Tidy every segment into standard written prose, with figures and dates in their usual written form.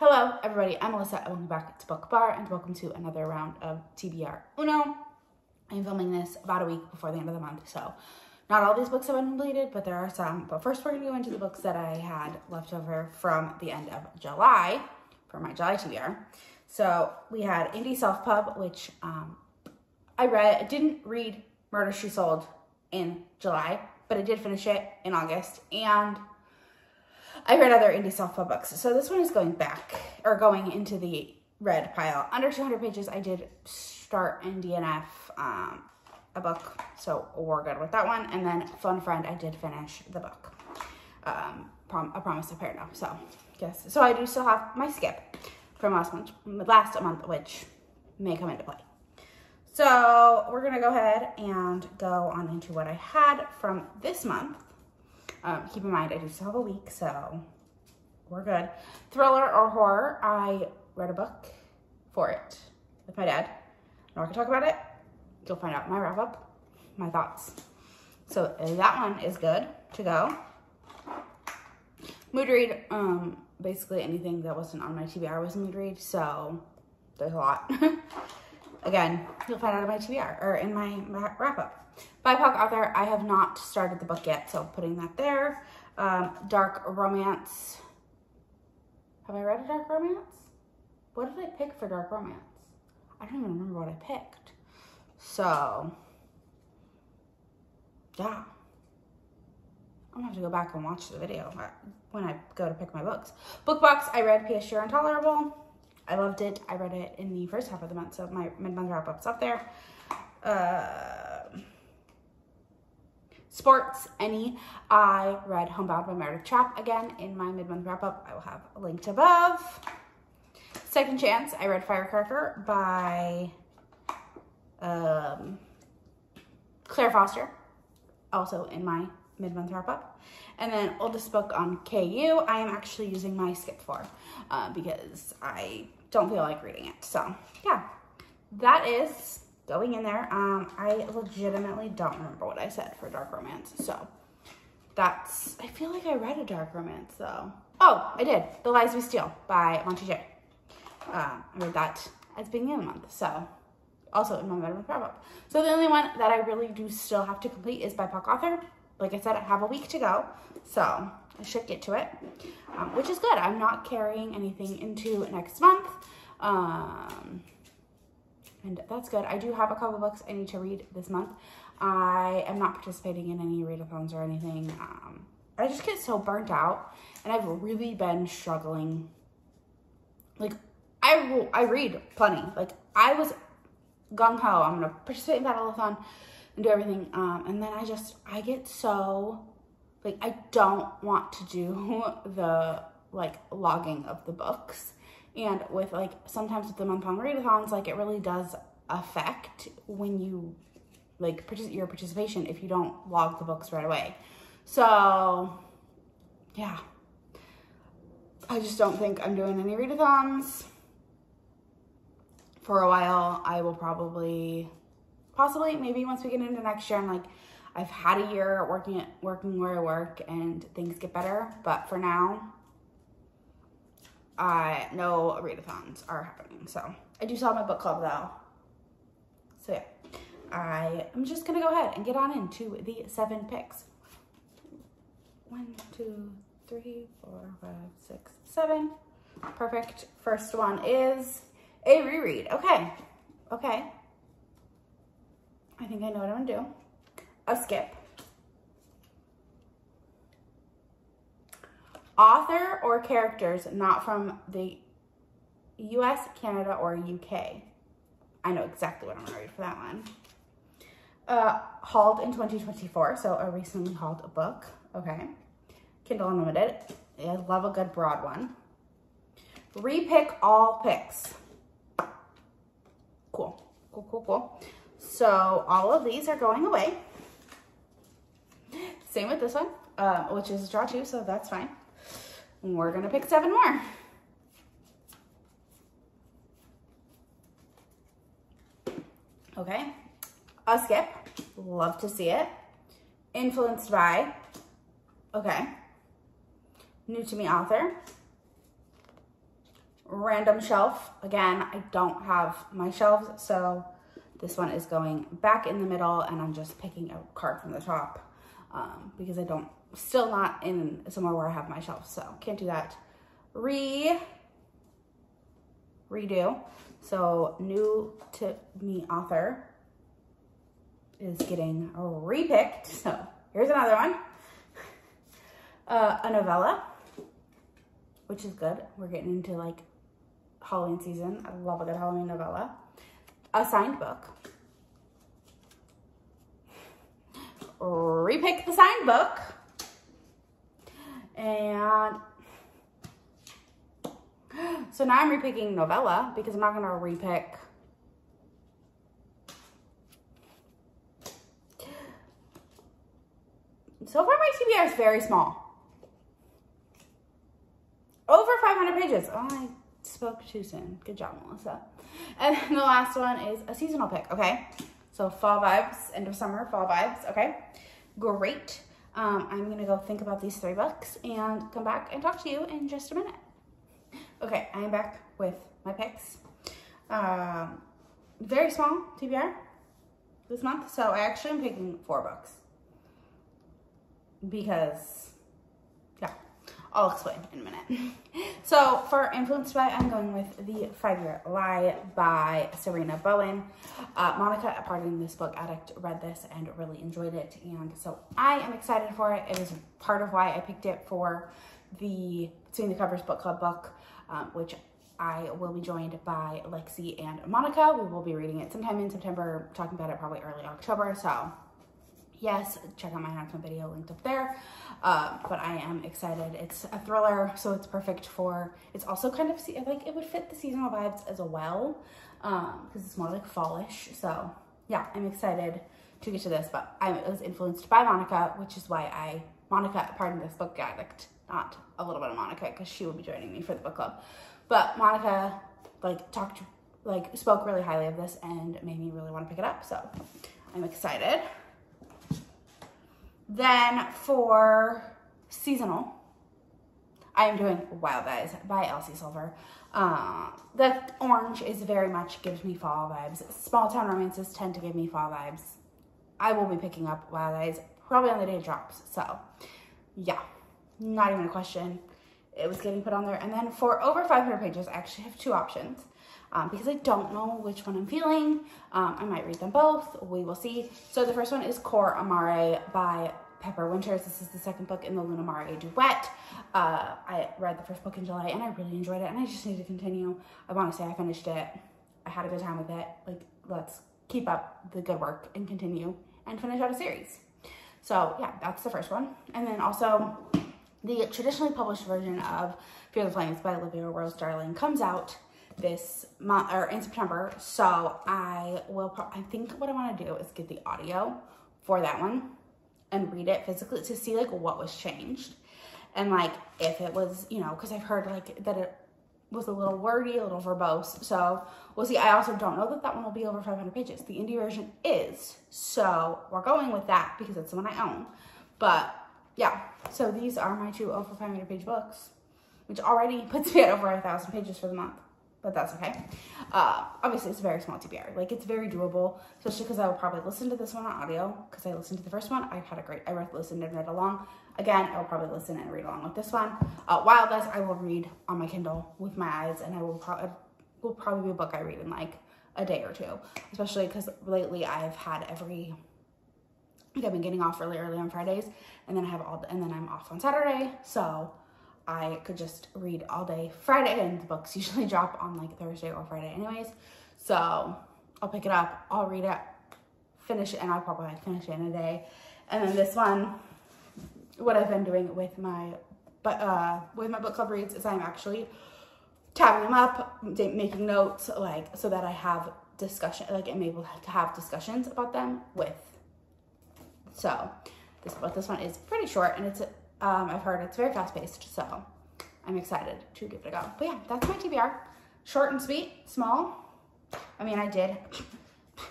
Hello, everybody. I'm Melissa, and welcome back to Book Bar, and welcome to another round of TBR Uno. I'm filming this about a week before the end of the month, so not all these books have been completed, but there are some. But first, we're going to go into the books that I had left over from the end of July for my July TBR. So we had Indie Self Pub, which I didn't read Murder, She Sold in July, but I did finish it in August, and I read other indie self-pub books. So this one is going into the red pile. Under 200 pages, I did start in DNF, a book, so we're good with that one. And then Phone Friend, I did finish the book, A Promise of Paradise. So yes, so I do still have my skip from last month, which may come into play. So we're gonna go ahead and go on into what I had from this month. Keep in mind, I do still have a week, so we're good. Thriller or horror, I read a book for it with my dad. I'm not gonna talk about it. You'll find out my wrap up, my thoughts. So that one is good to go. Mood read, basically anything that wasn't on my TBR was a mood read, so there's a lot. Again, you'll find out in my TBR, or in my wrap up. BIPOC author, I have not started the book yet, so putting that there. Dark romance. Have I read a dark romance? What did I pick for dark romance? I don't even remember what I picked. So, yeah. I'm gonna have to go back and watch the video when I go to pick my books. Book box, I read P.S. You're Intolerable. I loved it. I read it in the first half of the month, so my mid-month wrap-up's up there. Sports, I read Homebound by Meredith Trapp again in my mid-month wrap-up. I will have linked above. Second Chance, I read Firecracker by Claire Foster, also in my mid-month wrap-up. And then oldest book on KU, I am actually using my skip for because I don't feel like reading it. So yeah, that is going in there. I legitimately don't remember what I said for dark romance. So that's, I feel like I read a dark romance though. Oh, I did. The Lies We Steal by Monty J. I read that at the beginning of the month. So also in my mid-month wrap-up. So the only one that I really do still have to complete is BIPOC author. Like I said, I have a week to go, so I should get to it, which is good. I'm not carrying anything into next month, and that's good. I do have a couple books I need to read this month. I am not participating in any readathons or anything. I just get so burnt out, and I've really been struggling. Like, I read plenty. Like, I was gung-ho. I'm going to participate in Battleathon and do everything, and then I get so, like, I don't want to do the, like, logging of the books, and with, like, sometimes with the month-long readathons, like, it really does affect when you, like, your participation if you don't log the books right away. So, yeah, I just don't think I'm doing any readathons for a while. I will possibly, maybe once we get into next year, and like I've had a year working where I work and things get better, but for now, no readathons are happening. So I do still have my book club though. So yeah, I'm just gonna go ahead and get on into the 7 picks. 1, 2, 3, 4, 5, 6, 7. Perfect. First one is a reread. Okay. I think I know what I'm gonna do. A skip. Author or characters not from the US, Canada, or UK. I know exactly what I'm gonna read for that one. Hauled in 2024, so a recently hauled book. Okay. Kindle Unlimited. I love a good broad one. Repick all picks. Cool. So all of these are going away. Same with this one, which is a draw too, so that's fine. We're gonna pick 7 more. Okay, a skip, love to see it. Influenced by, okay. New to me author. random shelf. Again, I don't have my shelves, so this one is going back in the middle, and I'm just picking a card from the top because I don't, still not in somewhere where I have my shelves, so can't do that. Redo. So new to me author is getting repicked. So here's another one. A novella, which is good. We're getting into like Halloween season. I love a good Halloween novella. A signed book. Repick the signed book. And so now I'm repicking novella because I'm not going to repick so far my TBR is very small. Over 500 pages. Oh, I spoke too soon. Good job, Melissa. And then the last one is a seasonal pick, okay? So fall vibes, end of summer, fall vibes, okay? Great. I'm gonna go think about these 3 books and come back and talk to you in just a minute. Okay, I'm back with my picks. Very small TBR this month, so I actually am picking 4 books. Because, yeah, I'll explain in a minute. So for Influenced By, I'm going with The 5-Year Lie by Serena Bowen. Monica, a Pardon This Book addict, read this and really enjoyed it, and so I am excited for it. It is part of why I picked it for the Between the Covers Book Club book, which I will be joined by Lexi and Monica. We will be reading it sometime in September, talking about it probably early October, so yes, check out my announcement video linked up there. But I am excited. It's a thriller, so it's perfect for, it's also kind of like it would fit the seasonal vibes as well, because it's more like fallish. So yeah, I'm excited to get to this, but I was influenced by Monica, which is why Monica, Pardon This Book addict, not a little bit of Monica, because she will be joining me for the book club. But Monica spoke really highly of this and made me really want to pick it up. So I'm excited. Then for seasonal, I am doing Wild Eyes by Elsie Silver. The orange is very much gives me fall vibes. Small town romances tend to give me fall vibes. I will be picking up Wild Eyes probably on the day it drops. So yeah, not even a question. It was getting put on there. And then for over 500 pages, I actually have 2 options. Because I don't know which one I'm feeling. I might read them both. We will see. So the first one is Cor Amare by Pepper Winters. This is the second book in the Luna Mare duet. I read the first book in July and I really enjoyed it, and I just need to continue. I want to say I finished it. I had a good time with it. Like, let's keep up the good work and continue and finish out a series. So yeah, that's the first one. And then also the traditionally published version of Fear the Flames by Olivia Rose Darling comes out this month or in September. So I think what I want to do is get the audio for that one and read it physically to see like what was changed and like if it was, you know, because I've heard like that it was a little wordy, a little verbose. So we'll see. I also don't know that that one will be over 500 pages. The indie version is, so we're going with that because it's the one I own. But yeah, so these are my 2 over 500 page books, which already puts me at over 1,000 pages for the month. But that's okay. Obviously, it's a very small TBR. Like, it's very doable, especially because I will probably listen to this one on audio because I listened to the first one. I listened and read along. Again, I will probably listen and read along with this one. Wild Eyes, I will read on my Kindle with my eyes, and will probably be a book I read in like a day or 2, especially because lately I've had I've been getting off really early on Fridays, and then I'm off on Saturday, so I could just read all day Friday, and the books usually drop on like Thursday or Friday anyways. So I'll pick it up, I'll read it, finish it, and I'll probably finish it in a day. And then this one, what I've been doing with my book club reads is I'm actually tabbing them up, making notes, like so that I have discussion, like I'm able to have discussions about them with. So this one is pretty short, and it's I've heard it's very fast-paced, so I'm excited to give it a go. But yeah, that's my TBR. Short and sweet, small. I mean, I did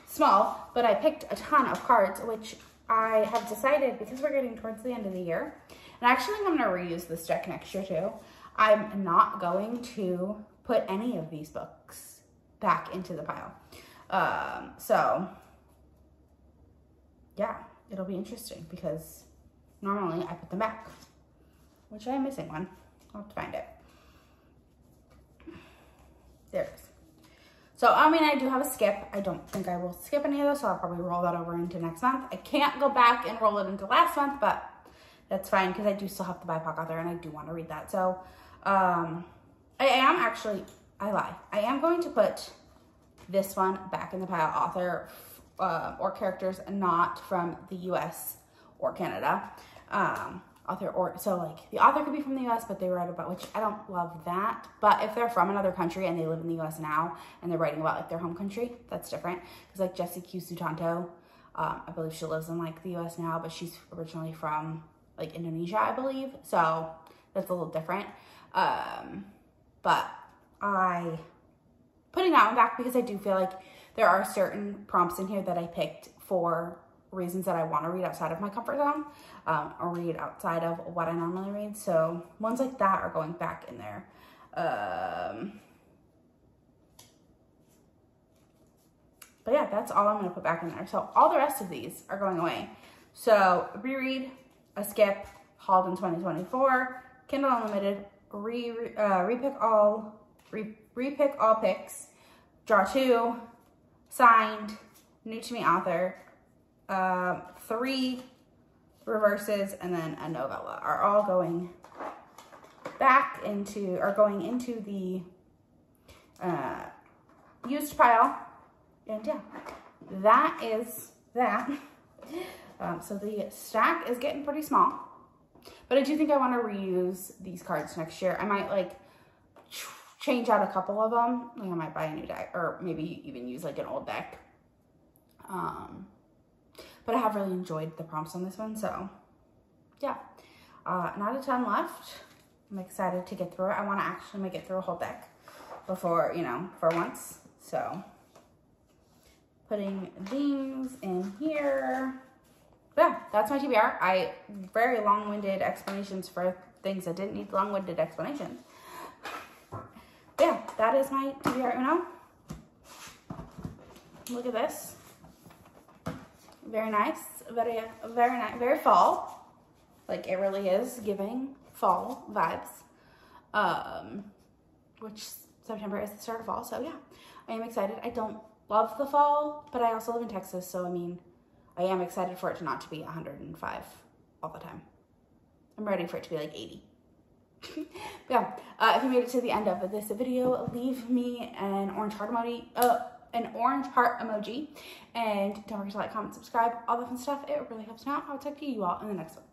small, but I picked a ton of cards, which I have decided, because we're getting towards the end of the year, and actually I'm going to reuse this deck next year too. I'm not going to put any of these books back into the pile. So yeah, it'll be interesting because normally I put them back, which I am missing one. I'll have to find it. There it is. So, I mean, I do have a skip. I don't think I will skip any of those, so I'll probably roll that over into next month. I can't go back and roll it into last month, but that's fine because I do still have the BIPOC author and I do want to read that. So, I am going to put this one back in the pile, author or characters not from the US or Canada. So like the author could be from the US, but they write about, which I don't love that. But if they're from another country and they live in the US now and they're writing about like their home country, that's different. Because like Jessie Q. Sutanto, I believe she lives in like the US now, but she's originally from like Indonesia, I believe. So that's a little different. But putting that one back because I do feel like there are certain prompts in here that I picked for reasons that I want to read outside of my comfort zone, or read outside of what I normally read. So ones like that are going back in there. But yeah, that's all I'm going to put back in there. So all the rest of these are going away. So reread, a skip, hauled in 2024, Kindle Unlimited, repick all picks, draw 2, signed, new to me author, 3 reverses, and then a novella are all going back into, or going into the used pile. And yeah, that is that. So the stack is getting pretty small, but I do think I want to reuse these cards next year. I might like change out a couple of them. Like I might buy a new deck, or maybe even use like an old deck. But I have really enjoyed the prompts on this one, so yeah. Not a ton left. I'm excited to get through it. I want to actually make it through a whole deck before, you know, for once. So putting these in here. Yeah, that's my TBR. Very long-winded explanations for things that didn't need long-winded explanations. Yeah, that is my TBR Uno. Look at this. Very nice. Very nice. Very fall. Like it really is giving fall vibes. Which September is the start of fall. So yeah, I am excited. I don't love the fall, but I also live in Texas. So I mean, I am excited for it to not to be 105 all the time. I'm ready for it to be like 80. Yeah, if you made it to the end of this video, leave me an orange heart emoji, and don't forget to like, comment, subscribe, all that fun stuff. It really helps me out. I'll talk to you all in the next one.